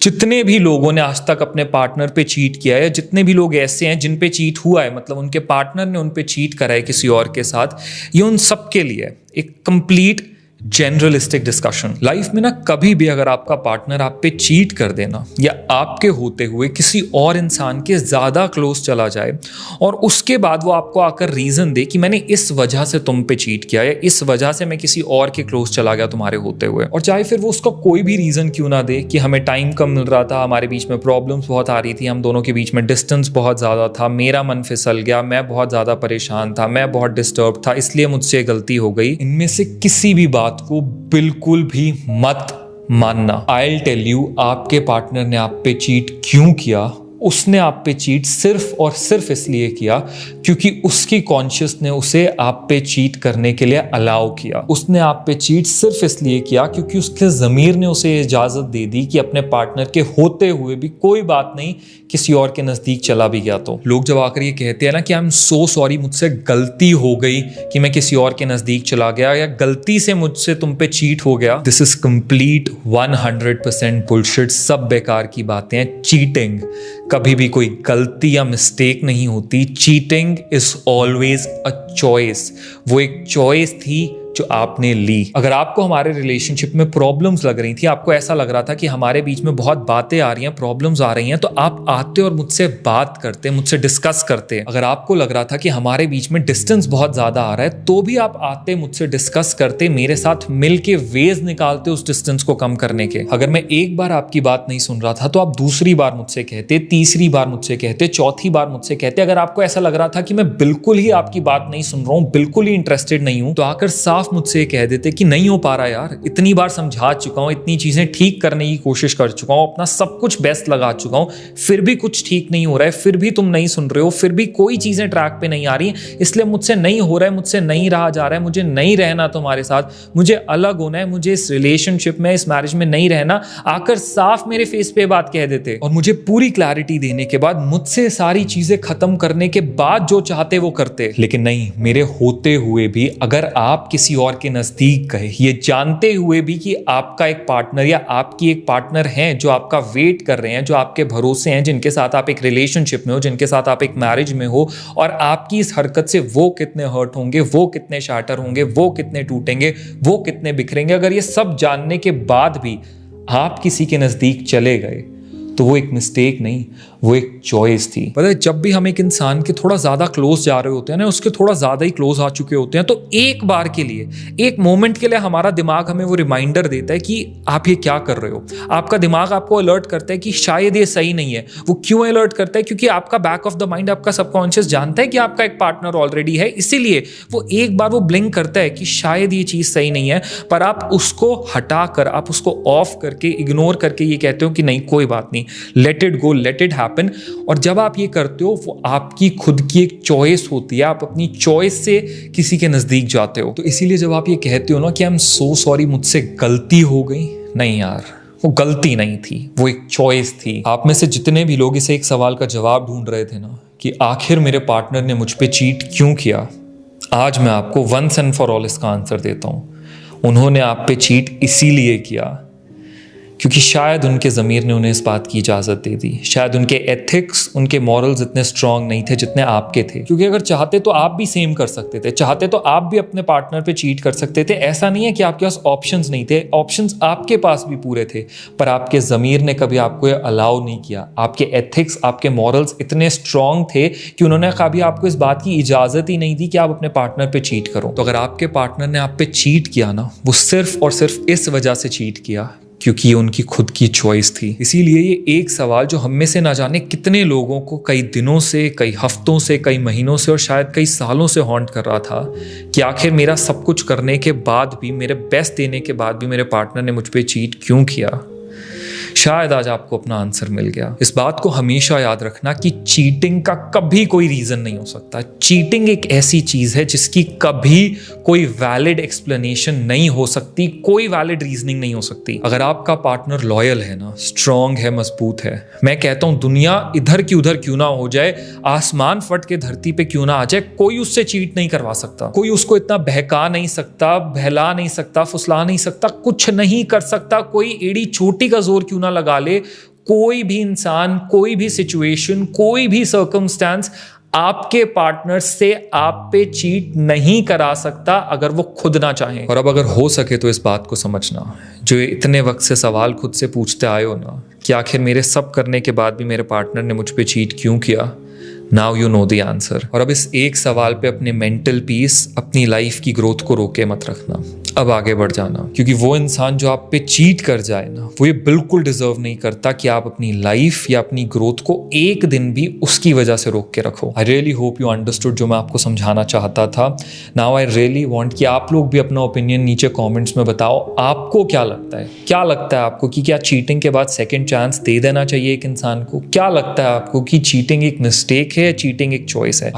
जितने भी लोगों ने आज तक अपने पार्टनर पे चीट किया है, या जितने भी लोग ऐसे हैं जिन पे चीट हुआ है, मतलब उनके पार्टनर ने उन पे चीट करा है किसी और के साथ, ये उन सब के लिए एक कंप्लीट जनरलिस्टिक डिस्कशन। लाइफ में ना कभी भी अगर आपका पार्टनर आप पे चीट कर देना या आपके होते हुए किसी और इंसान के ज्यादा क्लोज चला जाए और उसके बाद वो आपको आकर रीजन दे कि मैंने इस वजह से तुम पे चीट किया, या इस वजह से मैं किसी और के क्लोज चला गया तुम्हारे होते हुए, और चाहे फिर वो उसका कोई भी रीजन क्यों ना दे कि हमें टाइम कम मिल रहा था, हमारे बीच में प्रॉब्लम्स बहुत आ रही थी, हम दोनों के बीच में डिस्टेंस बहुत ज्यादा था, मेरा मन फिसल गया, मैं बहुत ज्यादा परेशान था, मैं बहुत डिस्टर्ब था, इसलिए मुझसे गलती हो गई, इनमें से किसी भी बात को बिल्कुल भी मत मानना। आई टेल यू, आपके पार्टनर ने आप पे चीट क्यों किया? उसने आप पे चीट सिर्फ और सिर्फ इसलिए किया क्योंकि उसकी कॉन्शियस ने उसे आप पे चीट करने के लिए अलाउ किया। उसने आप पे चीट सिर्फ इसलिए किया क्योंकि उसके ज़मीर ने उसे इजाज़त दे दी कि अपने पार्टनर के होते हुए भी कोई बात नहीं, किसी और के नज़दीक चला भी गया तो। लोग जब आकर ये कहते हैं ना कि आई एम सो सॉरी, मुझसे गलती हो गई कि मैं किसी और के नज़दीक चला गया, या गलती से मुझसे तुम पे चीट हो गया, दिस इज कंप्लीट 100% बुलशिट। सब बेकार की बातें हैं। चीटिंग कभी भी कोई गलती या मिस्टेक नहीं होती। Cheating is always a choice. वो एक चॉइस थी जो आपने ली। अगर आपको हमारे रिलेशनशिप में प्रॉब्लम्स लग रही थी, आपको ऐसा लग रहा था कि हमारे बीच में बहुत बातें आ रही हैं, प्रॉब्लम्स आ रही हैं, तो आप आते और मुझसे बात करते, मुझसे डिस्कस करते। अगर आपको लग रहा था कि हमारे बीच में डिस्टेंस बहुत ज्यादा आ रहा है, तो भी आप आते, मुझसे डिस्कस करते, मेरे साथ मिल के वेज निकालते उस डिस्टेंस को कम करने के। अगर मैं एक बार आपकी बात नहीं सुन रहा था तो आप दूसरी बार मुझसे कहते, तीसरी बार मुझसे कहते, चौथी बार मुझसे कहते। अगर आपको ऐसा लग रहा था कि मैं बिल्कुल ही आपकी बात नहीं सुन रहा हूं, बिल्कुल ही इंटरेस्टेड नहीं हूं, तो आकर साफ मुझसे कह देते कि नहीं हो पा रहा यार, इतनी बार समझा चुका हूं, इतनी चीजें ठीक करने की कोशिश कर चुका हूं, अपना सब कुछ बेस्ट लगा चुका हूं, फिर भी कुछ ठीक नहीं हो रहा है, फिर भी तुम नहीं सुन रहे हो, फिर भी कोई चीजें ट्रैक पे नहीं आ रही, इसलिए मुझसे नहीं हो रहा है, मुझसे नहीं रहा जा रहा है, मुझे नहीं रहना तुम्हारे साथ, मुझे अलग होना है, मुझे इस रिलेशनशिप में, इस मैरिज में नहीं रहना। आकर साफ मेरे फेस पे बात कह देते और मुझे पूरी क्लैरिटी देने के बाद, मुझसे सारी चीजें खत्म करने के बाद जो चाहते वो करते। लेकिन नहीं, मेरे होते हुए भी अगर आप किसी और के नजदीक गए, ये जानते हुए भी कि आपका एक पार्टनर या आपकी एक पार्टनर है जो आपका वेट कर रहे हैं, जो आपके भरोसे हैं, जिनके साथ आप एक रिलेशनशिप में हो, जिनके साथ आप एक मैरिज में हो, और आपकी इस हरकत से वो कितने हर्ट होंगे, वो कितने शैटर होंगे, वो कितने टूटेंगे, वो कितने बिखरेंगे, अगर ये सब जानने के बाद भी आप किसी के नजदीक चले गए, तो वो एक मिस्टेक नहीं, वो एक चॉइस थी। पता है, जब भी हम एक इंसान के थोड़ा ज्यादा क्लोज जा रहे होते हैं ना, उसके थोड़ा ज्यादा ही क्लोज आ चुके होते हैं, तो एक बार के लिए, एक मोमेंट के लिए हमारा दिमाग हमें वो रिमाइंडर देता है कि आप ये क्या कर रहे हो। आपका दिमाग आपको अलर्ट करता है कि शायद ये सही नहीं है। वो क्यों अलर्ट करता है? क्योंकि आपका बैक ऑफ द माइंड, आपका सबकॉन्शियस जानता है कि आपका एक पार्टनर ऑलरेडी है, इसीलिए वो एक बार वो ब्लिंक करता है कि शायद ये चीज सही नहीं है, पर आप उसको हटाकर, आप उसको ऑफ करके, इग्नोर करके ये कहते हो कि नहीं, कोई बात नहीं, let it go, let it happen. और जब आप ये करते हो, वो आपकी खुद की एक चॉइस होती है, आप अपनी चॉइस से किसी के नजदीक जाते हो। तो इसीलिए जब आप ये कहते हो ना कि आई एम सो सॉरी, मुझसे गलती हो गई, नहीं यार, वो गलती नहीं थी, वो एक चॉइस थी। आप में से जितने भी लोग इसे एक सवाल का जवाब ढूंढ रहे थे ना कि आखिर मेरे पार्टनर ने मुझ पे चीट क्यों किया, आज मैं आपको वंस एंड फॉर ऑल इसका आंसर देता हूं। उन्होंने आप पे चीट इसीलिए किया क्योंकि शायद उनके ज़मीर ने उन्हें इस बात की इजाज़त दे दी। शायद उनके एथिक्स, उनके मॉरल्स इतने स्ट्रांग नहीं थे जितने आपके थे। क्योंकि अगर चाहते तो आप भी सेम कर सकते थे, चाहते तो आप भी अपने पार्टनर पे चीट कर सकते थे। ऐसा नहीं है कि आपके पास ऑप्शंस नहीं थे, ऑप्शंस आपके पास भी पूरे थे, पर आपके ज़मीर ने कभी आपको ये अलाउ नहीं किया। आपके एथिक्स, आपके मॉरल्स इतने स्ट्रांग थे कि उन्होंने कभी आपको इस बात की इजाज़त ही नहीं दी कि आप अपने पार्टनर पे चीट करो। तो अगर आपके पार्टनर ने आप पे चीट किया ना, वो सिर्फ और सिर्फ इस वजह से चीट किया क्योंकि ये उनकी खुद की चॉइस थी। इसीलिए ये एक सवाल जो हम में से ना जाने कितने लोगों को कई दिनों से, कई हफ्तों से, कई महीनों से और शायद कई सालों से हॉन्ट कर रहा था कि आखिर मेरा सब कुछ करने के बाद भी, मेरे बेस्ट देने के बाद भी मेरे पार्टनर ने मुझ पे चीट क्यों किया। शायद आज आपको अपना आंसर मिल गया। इस बात को हमेशा याद रखना कि चीटिंग का कभी कोई रीजन नहीं हो सकता। चीटिंग एक ऐसी चीज है जिसकी कभी कोई वैलिड एक्सप्लेनेशन नहीं हो सकती, कोई वैलिड रीजनिंग नहीं हो सकती। अगर आपका पार्टनर लॉयल है ना, स्ट्रांग है, मजबूत है, मैं कहता हूं दुनिया इधर की उधर क्यों ना हो जाए, आसमान फट के धरती पे क्यों ना आ जाए, कोई उससे चीट नहीं करवा सकता। कोई उसको इतना बहका नहीं सकता, बहला नहीं सकता, फुसला नहीं सकता, कुछ नहीं कर सकता। कोई एड़ी चोटी का जोर क्यों ना लगा ले, कोई भी इंसान, कोई भी सिचुएशन, कोई भी सर्कमस्टेंस आपके पार्टनर से आप पे चीट नहीं करा सकता अगर वो खुद ना चाहे। और अब अगर हो सके तो इस बात को समझना, जो इतने वक्त से सवाल खुद से पूछते आए हो ना कि आखिर मेरे सब करने के बाद भी मेरे पार्टनर ने मुझ पे चीट क्यों किया, now you know the answer. और अब इस एक सवाल पे अपने मेंटल पीस, अपनी लाइफ की ग्रोथ को रोके मत रखना, अब आगे बढ़ जाना, क्योंकि वो इंसान जो आप पे चीट कर जाए ना, वो ये बिल्कुल डिजर्व नहीं करता कि आप अपनी लाइफ या अपनी ग्रोथ को एक दिन भी उसकी वजह से रोक के रखो। I really hope you understood जो मैं आपको समझाना चाहता था। नाउ आई रियली वांट कि आप लोग भी अपना ओपिनियन नीचे कमेंट्स में बताओ, आपको क्या लगता है, क्या लगता है आपको कि क्या चीटिंग के बाद सेकंड चांस दे देना चाहिए एक इंसान को? क्या लगता है आपको कि चीटिंग एक मिस्टेक है, चीटिंग एक चॉइस है?